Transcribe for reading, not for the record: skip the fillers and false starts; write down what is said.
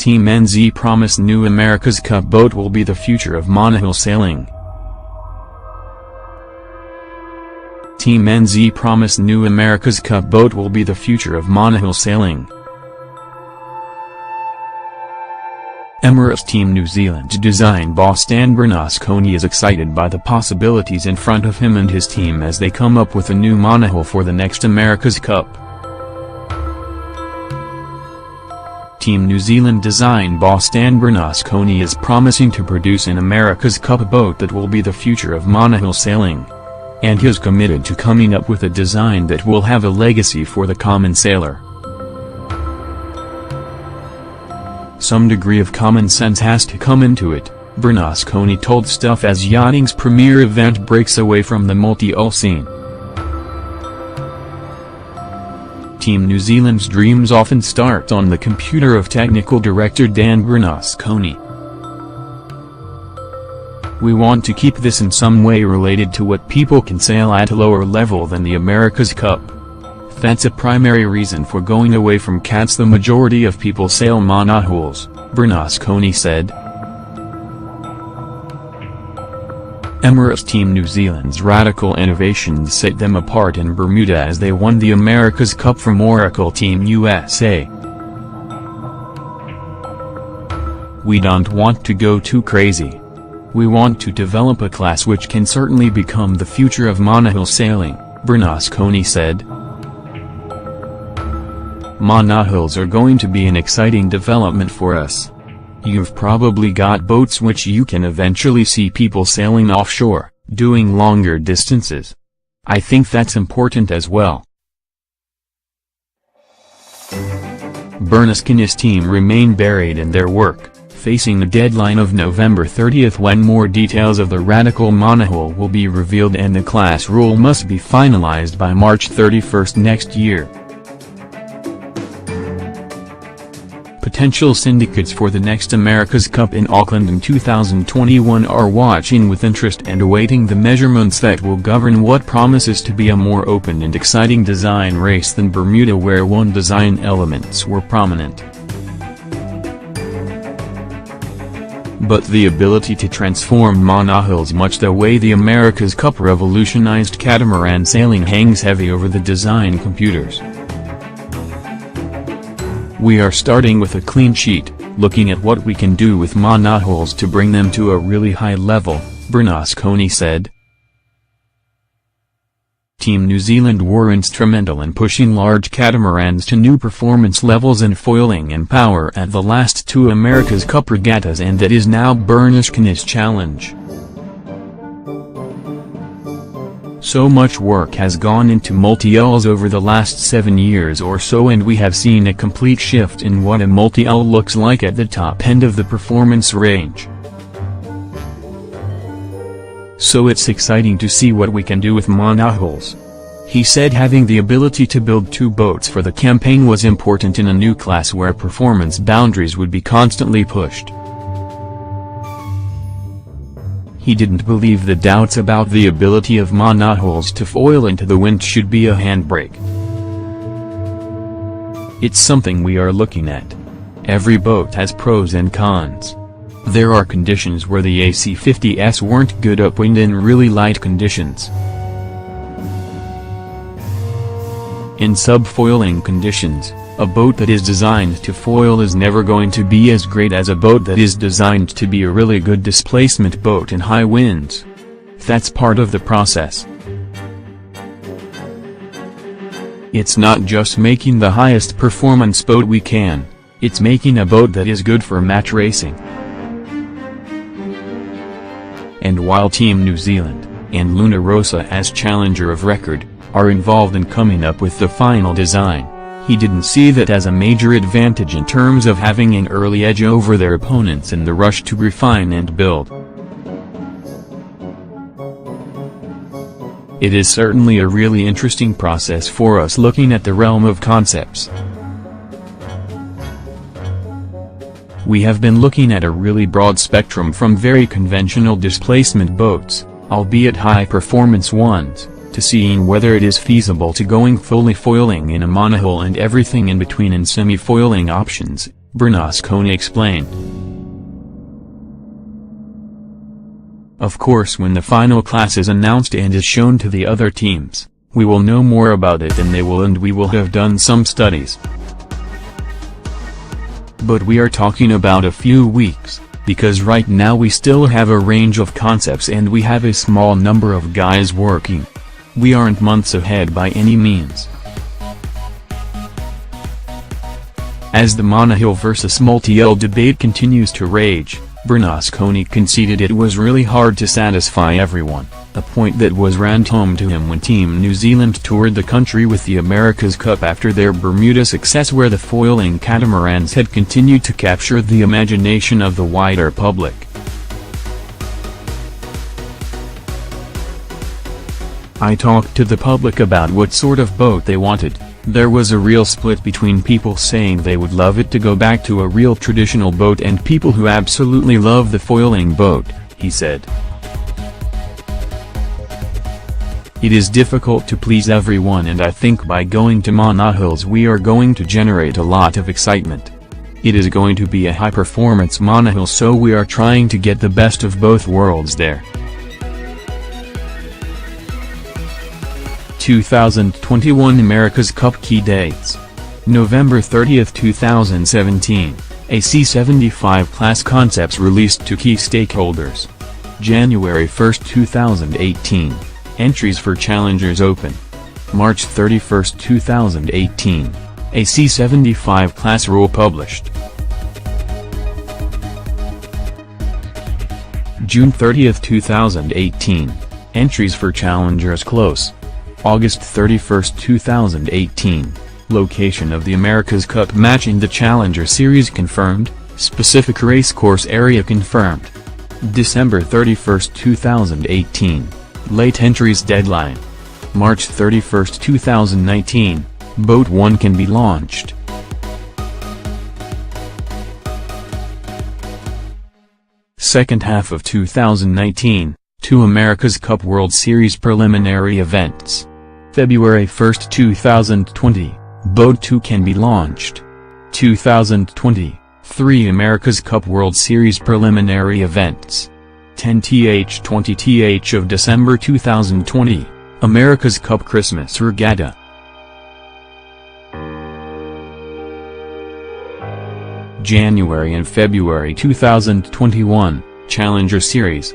Team NZ promised new America's Cup boat will be the future of monohull sailing. Team NZ promised new America's Cup boat will be the future of monohull sailing. Emirates Team New Zealand design boss Dan Bernasconi is excited by the possibilities in front of him and his team as they come up with a new monohull for the next America's Cup. Team New Zealand design boss Dan Bernasconi is promising to produce an America's Cup boat that will be the future of monohull sailing. And he is committed to coming up with a design that will have a legacy for the common sailor. Some degree of common sense has to come into it, Bernasconi told Stuff as yachting's premier event breaks away from the multi-hull scene. Team New Zealand's dreams often start on the computer of technical director Dan Bernasconi. We want to keep this in some way related to what people can sail at a lower level than the America's Cup. That's a primary reason for going away from cats. The majority of people sail monohulls, Bernasconi said. Emirates Team New Zealand's radical innovations set them apart in Bermuda as they won the America's Cup from Oracle Team USA. We don't want to go too crazy. We want to develop a class which can certainly become the future of monohull sailing, Bernasconi said. Monohulls are going to be an exciting development for us. You've probably got boats which you can eventually see people sailing offshore, doing longer distances. I think that's important as well. Bernasconi's team remain buried in their work, facing the deadline of November 30th when more details of the radical monohull will be revealed and the class rule must be finalized by March 31st next year. Potential syndicates for the next America's Cup in Auckland in 2021 are watching with interest and awaiting the measurements that will govern what promises to be a more open and exciting design race than Bermuda, where one design elements were prominent. But the ability to transform monohulls much the way the America's Cup revolutionized catamaran sailing hangs heavy over the design computers. We are starting with a clean sheet, looking at what we can do with monohulls to bring them to a really high level, Bernasconi said. Team New Zealand were instrumental in pushing large catamarans to new performance levels in foiling and power at the last two America's Cup regattas, and that is now Bernasconi's challenge. So much work has gone into multi-hulls over the last 7 years or so, and we have seen a complete shift in what a multi-hull looks like at the top end of the performance range. So it's exciting to see what we can do with monohulls. He said having the ability to build two boats for the campaign was important in a new class where performance boundaries would be constantly pushed. He didn't believe the doubts about the ability of monohulls to foil into the wind should be a handbrake. It's something we are looking at. Every boat has pros and cons. There are conditions where the AC-50s weren't good upwind in really light conditions. In subfoiling conditions, a boat that is designed to foil is never going to be as great as a boat that is designed to be a really good displacement boat in high winds. That's part of the process. It's not just making the highest performance boat we can, it's making a boat that is good for match racing. And while Team New Zealand, and Luna Rossa as challenger of record, are involved in coming up with the final design, he didn't see that as a major advantage in terms of having an early edge over their opponents in the rush to refine and build. It is certainly a really interesting process for us looking at the realm of concepts. We have been looking at a really broad spectrum from very conventional displacement boats, albeit high-performance ones, to seeing whether it is feasible to going fully foiling in a monohull and everything in between in semi-foiling options, Bernasconi explained. Of course, when the final class is announced and is shown to the other teams, we will know more about it and they will, and we will have done some studies. But we are talking about a few weeks, because right now we still have a range of concepts and we have a small number of guys working. We aren't months ahead by any means. As the monohull versus multi-hull debate continues to rage, Bernasconi conceded it was really hard to satisfy everyone, a point that was rammed home to him when Team New Zealand toured the country with the America's Cup after their Bermuda success, where the foiling catamarans had continued to capture the imagination of the wider public. I talked to the public about what sort of boat they wanted. There was a real split between people saying they would love it to go back to a real traditional boat and people who absolutely love the foiling boat, he said. It is difficult to please everyone, and I think by going to monohulls we are going to generate a lot of excitement. It is going to be a high-performance monohull, so we are trying to get the best of both worlds there. 2021 America's Cup key dates. November 30, 2017, a C-75 class concepts released to key stakeholders. January 1, 2018, entries for Challengers Open. March 31, 2018, a C-75 class rule published. June 30, 2018, entries for Challengers Close. August 31, 2018, location of the America's Cup match in the Challenger Series confirmed, specific racecourse area confirmed. December 31, 2018, late entries deadline. March 31, 2019, Boat 1 can be launched. Second half of 2019, 2 America's Cup World Series preliminary events. February 1, 2020, Boat 2 can be launched. 2020, 3 America's Cup World Series preliminary events. 10th 20th of December 2020, America's Cup Christmas Regatta. January and February 2021, Challenger Series.